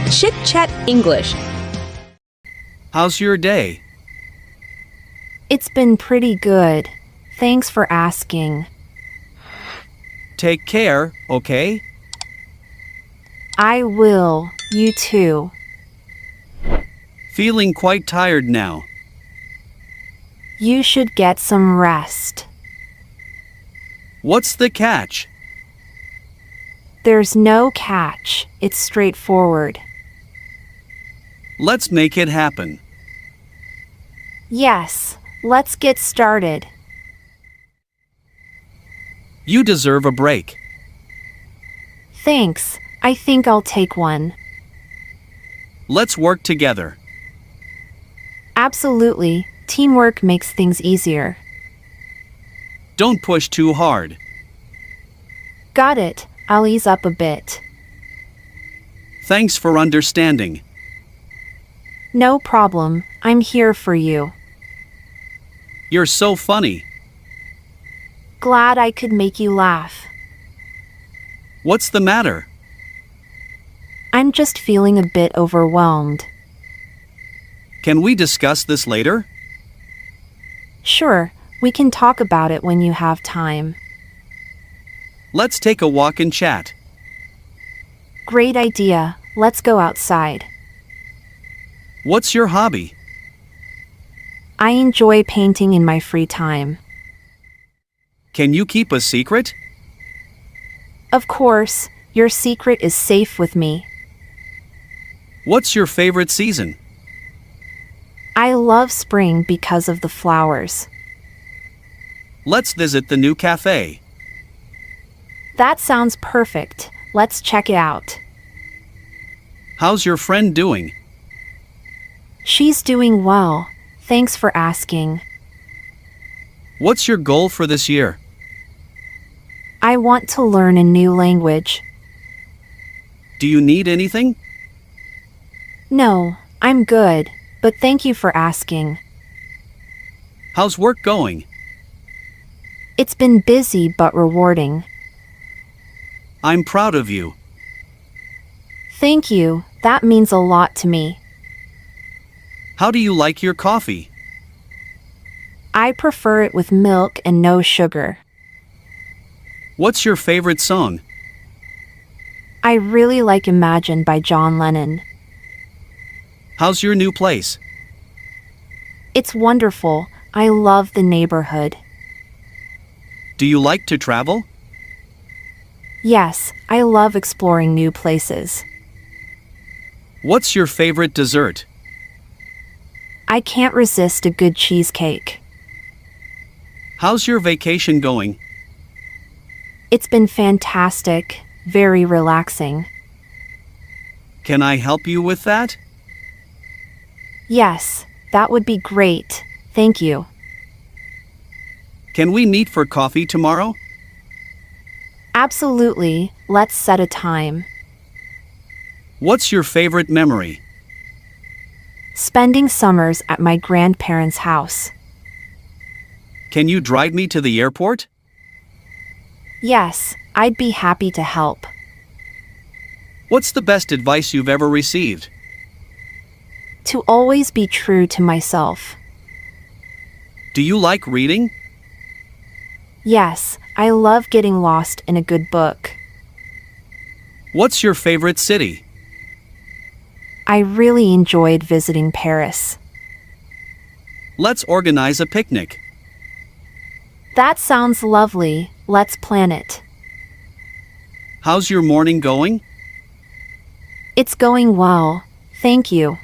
Chitchat English. How's your day? It's been pretty good. Thanks for asking. Take care, okay? I will. You too. Feeling quite tired now. You should get some rest. What's the catch? There's no catch. It's straightforward. Let's make it happen. Yes, let's get started. You deserve a break. Thanks. I think I'll take one. Let's work together. Absolutely. Teamwork makes things easier. Don't push too hard. Got it. I'll ease up a bit. Thanks for understanding. No problem. I'm here for you. You're so funny. Glad I could make you laugh. What's the matter? I'm just feeling a bit overwhelmed. Can we discuss this later? Sure, we can talk about it when you have time. Let's take a walk and chat. Great idea. Let's go outside. What's your hobby? I enjoy painting in my free time. Can you keep a secret? Of course, your secret is safe with me. What's your favorite season? I love spring because of the flowers. Let's visit the new cafe. That sounds perfect. Let's check it out. How's your friend doing? She's doing well. Thanks for asking. What's your goal for this year? I want to learn a new language. Do you need anything? No, I'm good, but thank you for asking. How's work going? It's been busy but rewarding. I'm proud of you. Thank you. That means a lot to me. How do you like your coffee? I prefer it with milk and no sugar. What's your favorite song? I really like Imagine by John Lennon. How's your new place? It's wonderful. I love the neighborhood. Do you like to travel? Yes, I love exploring new places. What's your favorite dessert? I can't resist a good cheesecake. How's your vacation going? It's been fantastic, very relaxing. Can I help you with that? Yes, that would be great. Thank you. Can we meet for coffee tomorrow? Absolutely. Let's set a time. What's your favorite memory? Spending summers at my grandparents' house. Can you drive me to the airport? Yes, I'd be happy to help. What's the best advice you've ever received? To always be true to myself. Do you like reading? Yes, I love getting lost in a good book. What's your favorite city? I really enjoyed visiting Paris. Let's organize a picnic. That sounds lovely. Let's plan it. How's your morning going? It's going well. Thank you.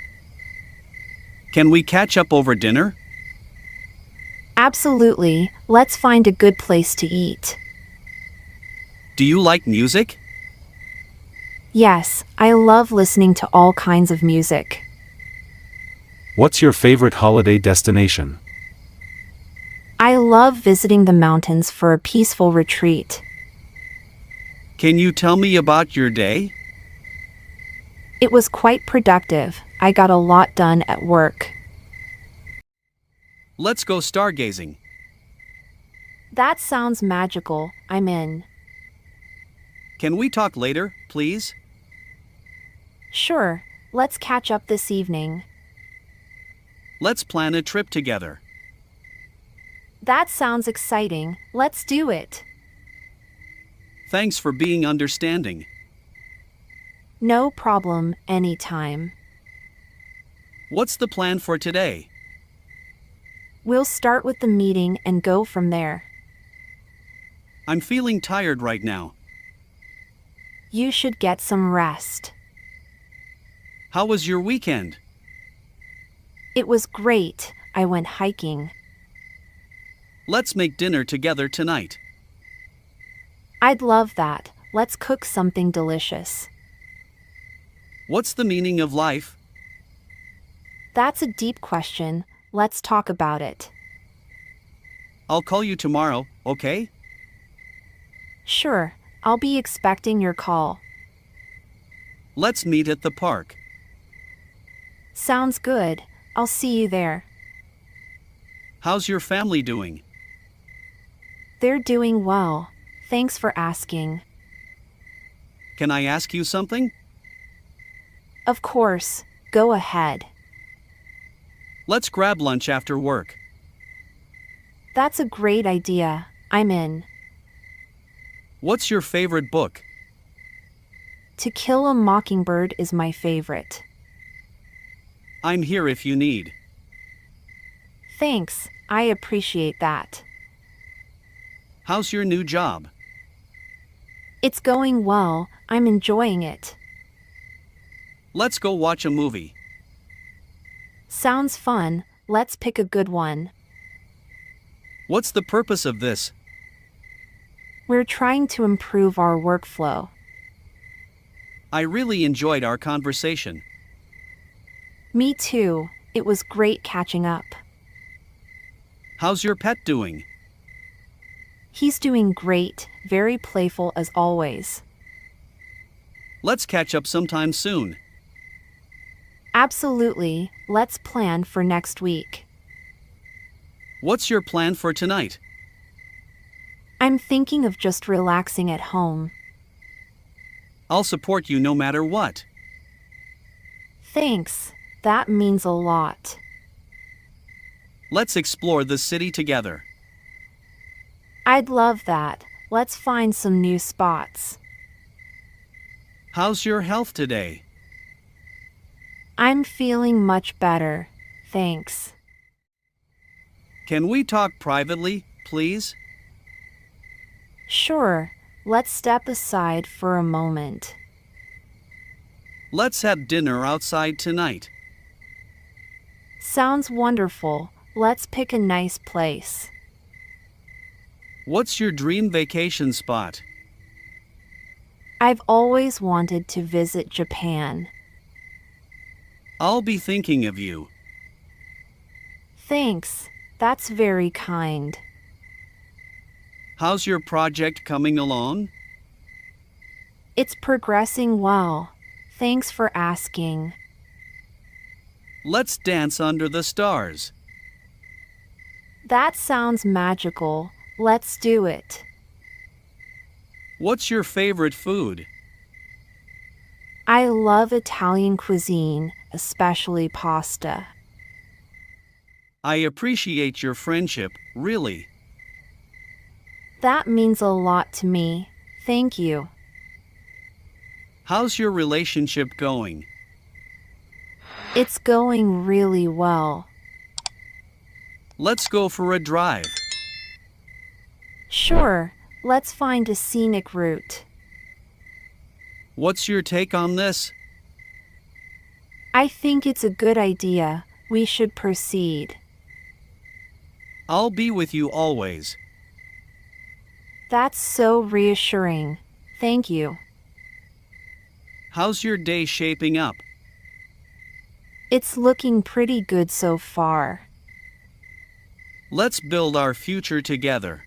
Can we catch up over dinner? Absolutely. Let's find a good place to eat. Do you like music? Yes, I love listening to all kinds of music. What's your favorite holiday destination? I love visiting the mountains for a peaceful retreat. Can you tell me about your day? It was quite productive. I got a lot done at work. Let's go stargazing. That sounds magical. I'm in. Can we talk later, please? Sure. Let's catch up this evening. Let's plan a trip together. That sounds exciting. Let's do it. Thanks for being understanding. No problem, anytime. What's the plan for today? We'll start with the meeting and go from there. I'm feeling tired right now. You should get some rest. How was your weekend? It was great. I went hiking. Let's make dinner together tonight. I'd love that. Let's cook something delicious. What's the meaning of life? That's a deep question. Let's talk about it. I'll call you tomorrow, okay? Sure, I'll be expecting your call. Let's meet at the park. Sounds good. I'll see you there. How's your family doing? They're doing well. Thanks for asking. Can I ask you something? Of course, go ahead. Let's grab lunch after work. That's a great idea. I'm in. What's your favorite book? To Kill a Mockingbird is my favorite. I'm here if you need. Thanks, I appreciate that. How's your new job? It's going well. I'm enjoying it. Let's go watch a movie. Sounds fun. Let's pick a good one. What's the purpose of this? We're trying to improve our workflow. I really enjoyed our conversation. Me too. It was great catching up. How's your pet doing? He's doing great, very playful as always. Let's catch up sometime soon. Absolutely. Let's plan for next week. What's your plan for tonight? I'm thinking of just relaxing at home. I'll support you no matter what. Thanks. That means a lot. Let's explore the city together. I'd love that. Let's find some new spots. How's your health today? I'm feeling much better. Thanks. Can we talk privately, please? Sure. Let's step aside for a moment. Let's have dinner outside tonight. Sounds wonderful. Let's pick a nice place. What's your dream vacation spot? I've always wanted to visit Japan. I'll be thinking of you. Thanks. That's very kind. How's your project coming along? It's progressing well. Thanks for asking. Let's dance under the stars. That sounds magical. Let's do it. What's your favorite food? I love Italian cuisine, especially pasta. I appreciate your friendship, really. That means a lot to me. Thank you. How's your relationship going? It's going really well. Let's go for a drive. Sure, let's find a scenic route. What's your take on this? I think it's a good idea. We should proceed. I'll be with you always. That's so reassuring. Thank you. How's your day shaping up? It's looking pretty good so far. Let's build our future together.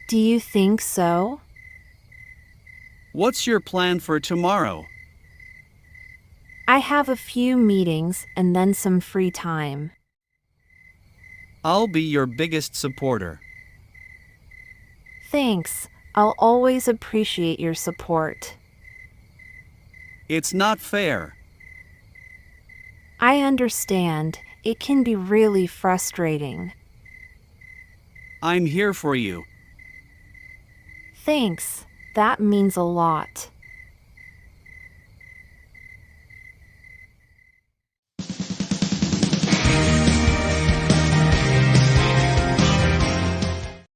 Do you think so? What's your plan for tomorrow? I have a few meetings and then some free time. I'll be your biggest supporter. Thanks. I'll always appreciate your support. It's not fair. I understand. It can be really frustrating. I'm here for you. Thanks. That means a lot.